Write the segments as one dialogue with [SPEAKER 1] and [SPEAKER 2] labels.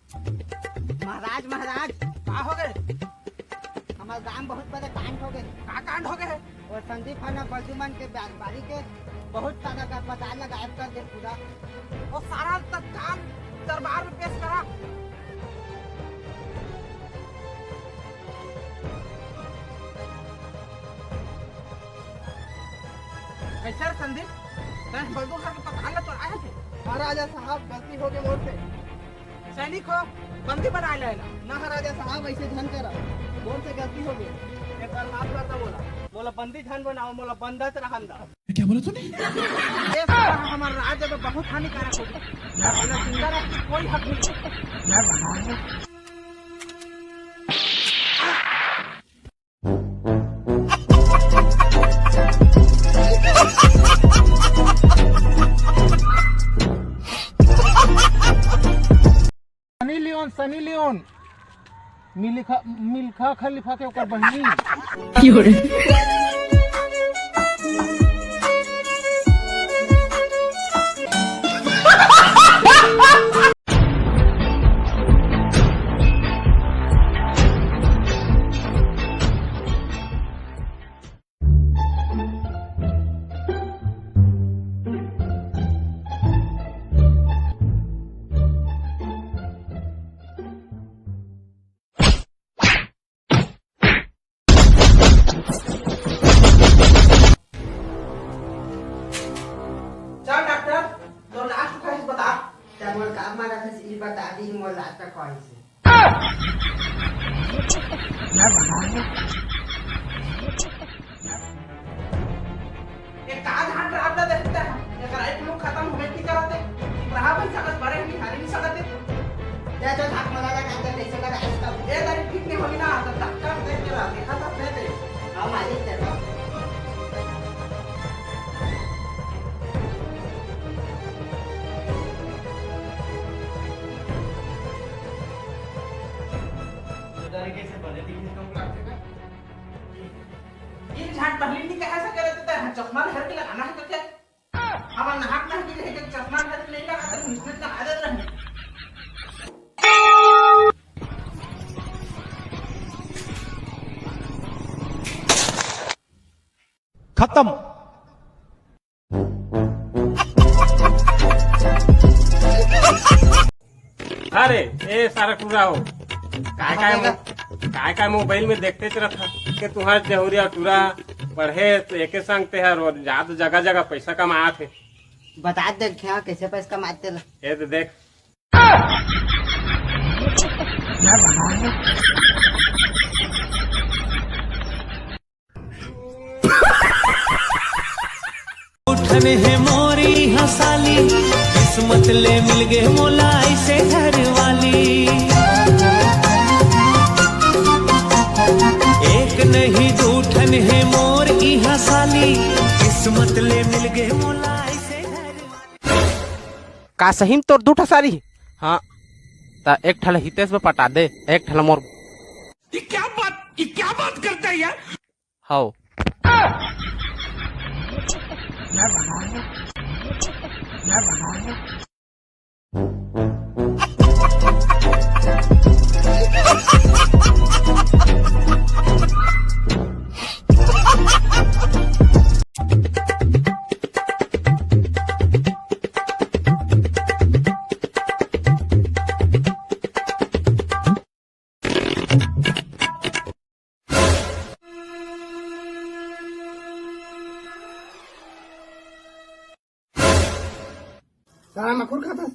[SPEAKER 1] महाराज महाराज
[SPEAKER 2] का हो गए?
[SPEAKER 1] हमारे गांव बहुत बड़े कांड हो गए।
[SPEAKER 2] का कांड हो गए?
[SPEAKER 1] और संदीप है ना बजुमन के बारी के बहुत सारा का पता गायब कर दे पूरा।
[SPEAKER 2] और सारा तत्काल दरबार में पेश करा। कैसे संदीप तैं बलदू घर के पता न चढ़ाया थे?
[SPEAKER 1] महाराजा साहब गलती हो गई मोर से।
[SPEAKER 2] सैनिक हो बंदी बना लेना।
[SPEAKER 1] महाराजा साहब ऐसे धन करा मोर से गलती हो गई।
[SPEAKER 2] एक बार माफ करता बोला बंदी धन बनाओ मोला बंदत रहन दा।
[SPEAKER 3] क्या बोला तूने?
[SPEAKER 2] ये सारा हमारे राज्य में बहुत हानिकारक हो गया। जिंदा रख के कोई हक नहीं।
[SPEAKER 4] सनी लियोन मिल्खा खलीफा के ओकर बहिनी।
[SPEAKER 1] बता दी मोला तक कैसे
[SPEAKER 2] एक काज हाथ आपला देखता है एक राइट लोग खत्म होने की कराते रहा भाई सकत बड़े नहीं हारे नहीं सकते
[SPEAKER 1] या तो धाक मला का अंदर कैसे लगा इसका
[SPEAKER 2] ये तारीख ठीक नहीं होगी ना तो डॉक्टर देख के रहा देखा तब नहीं दे
[SPEAKER 1] हां मालिक तेरा
[SPEAKER 2] झाट पहले नहीं कहा ऐसा करे तो चश्मा हर के लगाना है तो क्या हमारा नाक ना की है चश्मा हर के नहीं लगा तो मुझे तो आदत रहे।
[SPEAKER 4] खत्म।
[SPEAKER 5] अरे ए सारा टूरा हो काय मोबाइल में देखते रहता कि तुम्हारे जहुरिया टूरा पढ़े तो एक संगते है और ज्यादा जगह जगह पैसा कमाया थे।
[SPEAKER 1] बता दे क्या कैसे पैसा कमाते रहे
[SPEAKER 5] ये तो देख
[SPEAKER 6] उठन है मोरी हंसाली किस्मत ले मिल गए मोला ऐसे घर वाली। एक नहीं दूठन है मोर की हंसाली किस्मत ले मिल गए मोला ऐसे घर वाली।
[SPEAKER 7] का सही तोर दू ठसारी? हाँ ता एक ठल हितेश में पटा दे एक ठल मोर।
[SPEAKER 3] ये क्या बात करता है यार?
[SPEAKER 7] हाउ
[SPEAKER 1] सारा मखुर खाता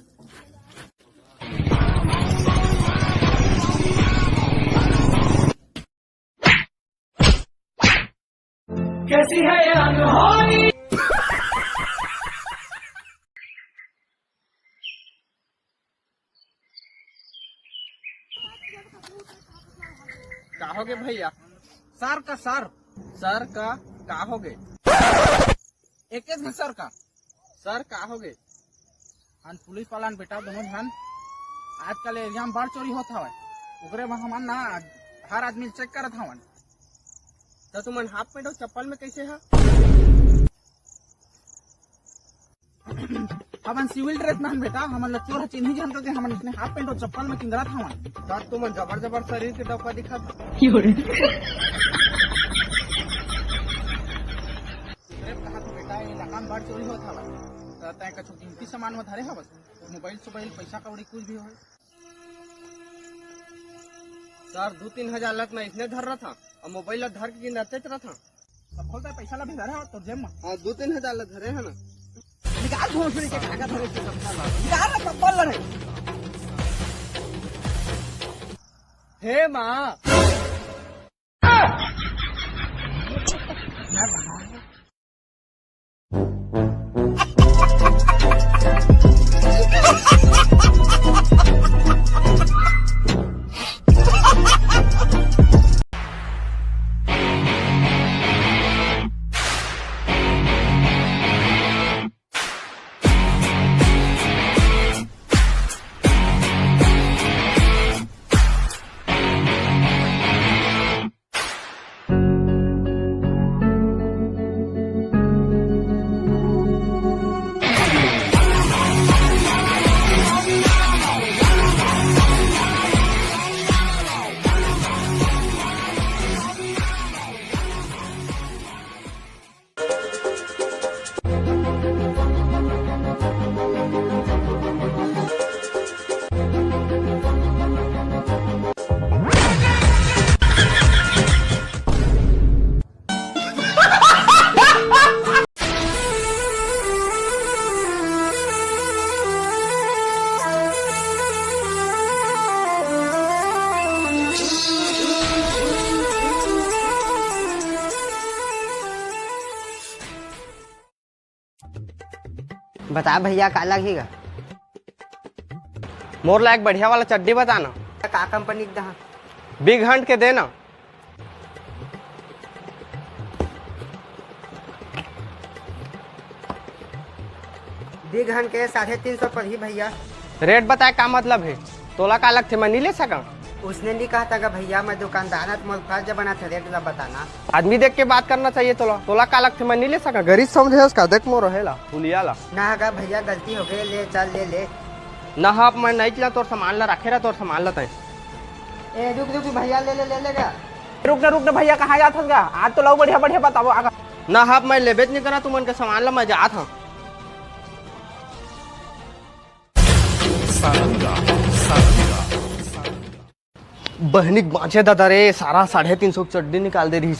[SPEAKER 6] कैसी है ये अनहोनी।
[SPEAKER 2] कहोगे भैया सर का कहोगे एक सर कहोगे अन पुलिस वाला बेटा दोनों ध्यान आजकल एरिया में बाढ़ चोरी होता है उगरे में हम ना हर आदमी चेक करत हवन तो तुमन हाफ पैंट और चप्पल में कैसे है हमन सिविल ड्रेस में बेटा हमन ला चोर चिन्ही जान करके हमन अपने हाफ पैंट और चप्पल में किंगरा था हमन
[SPEAKER 1] सर तुम जबर जबर शरीर के डब्बा दिखा
[SPEAKER 2] अरे कहा तो बेटा ये लकान बाढ़ चोरी होता हवा तो तय कछु कीमती सामान में धरे हवस मोबाइल सोबाइल पैसा कौड़ी कुछ भी हो
[SPEAKER 1] सर 2-3 हजार लत में इसने धर रहा था और मोबाइल धर के गिनते रहा था।
[SPEAKER 2] सब खोलता है पैसा ला भी धरे हो तो जेब में
[SPEAKER 1] हाँ 2-3 हजार लत धरे है ना।
[SPEAKER 2] निकाल घोंसड़ी के कागज धरे से निकाल ना चप्पल रे
[SPEAKER 1] हे माँ
[SPEAKER 8] बता भैया का लगेगा?
[SPEAKER 7] मोर ला एक बढ़िया वाला चड्डी बताना।
[SPEAKER 8] का कंपनी का दहा?
[SPEAKER 7] बिग हंट के देना।
[SPEAKER 8] बिग हन के 350 पर ही भैया।
[SPEAKER 7] रेट बताए का मतलब है? तोला का अलग थे मैं नहीं ले सका।
[SPEAKER 8] उसने नहीं कहा था भैया मैं दुकानदार है तुम्हारे फर्ज बना था रेट बताना।
[SPEAKER 7] आदमी देख के बात करना चाहिए। तोला का अलग थे मैं नहीं ले सका। गरीब समझे उसका देख मोर रहेला पुलिया ला
[SPEAKER 8] ना अगर भैया गलती हो गई ले चल ले ले
[SPEAKER 7] ना हप मैं नहीं चला तोर सामान ला रखे रहा तोर सामान ला तय।
[SPEAKER 8] ए रुक रुक भैया ले ले ले लेगा।
[SPEAKER 7] रुक ना भैया कहाँ जात हस गा? आज तो लो बढ़िया बढ़िया बताओ आगा। ना हप मैं लेबेच नहीं करा तुमन के सामान ला मैं जात हूँ। बहनिक बाँचे दादा रे सारा 350 चड्डी निकाल दे रही।